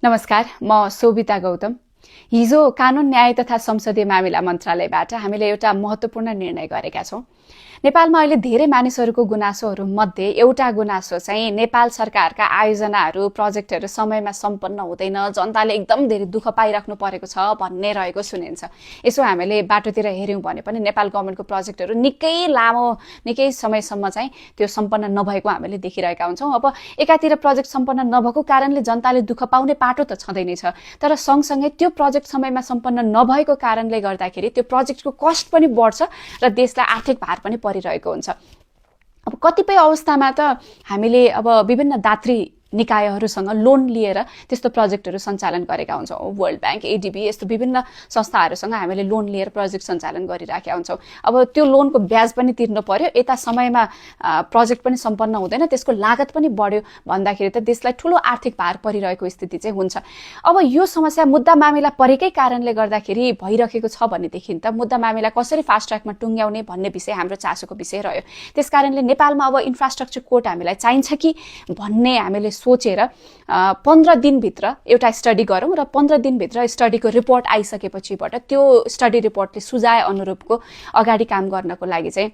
नमस्कार, म शोभिता गौतम। हिजो कानून न्याय तथा संसदीय मामिला मन्त्रालयबाट हामीले एउटा महत्त्वपूर्ण निर्णय गरेका छौं। नेपालमा अहिले धेरै मानिसहरूको गुनासोहरू मध्ये एउटा गुनासो चाहिँ नेपाल सरकारका आयोजनाहरू प्रोजेक्टहरू समयमा सम्पन्न हुँदैन, जनताले एकदम धेरै दुःख पाइराख्नु परेको छ भन्ने रहेको सुनिन्छ। यसो हामीले बाटोतिर हेर्यौं भने पनि नेपाल गभर्नमेन्टको प्रोजेक्टहरू निकै समयसम्म चाहिँ त्यो सम्पन्न नभएको हामीले देखिरहेका हुन्छौं। अब एकातिर प्रोजेक्ट सम्पन्न नभएको कारणले जनताले दुःख पाउने पाटो त छँदै नै छ, तर सँगसँगै त्यो प्रोजेक्ट समयमा सम्पन्न नभएको कारणले गर्दाखेरि त्यो प्रोजेक्टको कस्ट पनि बढ्छ र देशलाई आर्थिक भार पनि परिरहेको हुन्छ। अब कतिपय अवस्थामा त हामीले अब विभिन्न दात्री निकायहरूसँग लोन लिएर त्यस्तो प्रोजेक्टहरू सञ्चालन गरेका हुन्छौँ। वर्ल्ड ब्याङ्क, एडीबी यस्तो विभिन्न संस्थाहरूसँग हामीले लोन लिएर प्रोजेक्ट सञ्चालन गरिराखेका हुन्छौँ। अब त्यो लोनको ब्याज पनि तिर्नु पर्यो, यता समयमा प्रोजेक्ट पनि सम्पन्न हुँदैन, त्यसको लागत पनि बढ्यो भन्दाखेरि त देशलाई ठूलो आर्थिक भार परिरहेको स्थिति चाहिँ हुन्छ। अब यो समस्या मुद्दा मामिला परेकै कारणले गर्दाखेरि भइरहेको छ भनेदेखि त मुद्दा मामिला कसरी फास्ट ट्र्याकमा टुङ्ग्याउने भन्ने विषय हाम्रो चासोको विषय रह्यो। त्यसकारणले नेपालमा अब इन्फ्रास्ट्रक्चर कोर्ट हामीलाई चाहिन्छ कि भन्ने हामीले सोचेर 15 दिनभित्र एउटा स्टडी गरौँ र 15 दिनभित्र स्टडीको रिपोर्ट आइसकेपछिबाट त्यो स्टडी रिपोर्टले सुझाए अनुरूपको अगाडि काम गर्नको लागि चाहिँ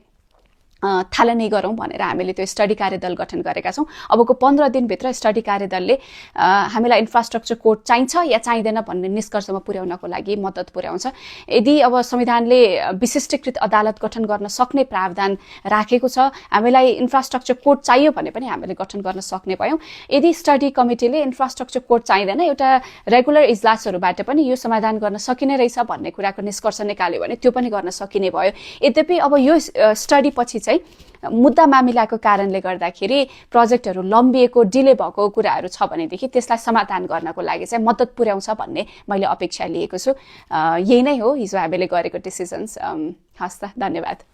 थालनी गरौँ भनेर हामीले त्यो स्टडी कार्यदल गठन गरेका छौँ। अबको 15 दिनभित्र स्टडी कार्यदलले हामीलाई इन्फ्रास्ट्रक्चर कोड चाहिन्छ या चाहिँदैन भन्ने निष्कर्षमा पुर्याउनको लागि मद्दत पुर्याउँछ। यदि अब संविधानले विशिष्टीकृत अदालत गठन गर्न सक्ने प्रावधान राखेको छ, हामीलाई इन्फ्रास्ट्रक्चर कोड चाहियो भने पनि हामीले गठन गर्न सक्ने भयौँ। यदि स्टडी कमिटीले इन्फ्रास्ट्रक्चर कोड चाहिँदैन, एउटा रेगुलर इजलासहरूबाट पनि यो समाधान गर्न सकिने रहेछ भन्ने कुराको निष्कर्ष निकाल्यो भने त्यो पनि गर्न सकिने भयो। यद्यपि अब यो स्टडी पछि चाहिँ मुद्दा मामिलाको कारणले गर्दाखेरि प्रोजेक्टहरू लम्बिएको डिले भएको कुराहरू छ भनेदेखि त्यसलाई समाधान गर्नको लागि चाहिँ मद्दत पुर्याउँछ भन्ने मैले अपेक्षा लिएको छु। यही नै हो हिजो हामीले गरेको डिसिजन्स। हस् त, धन्यवाद।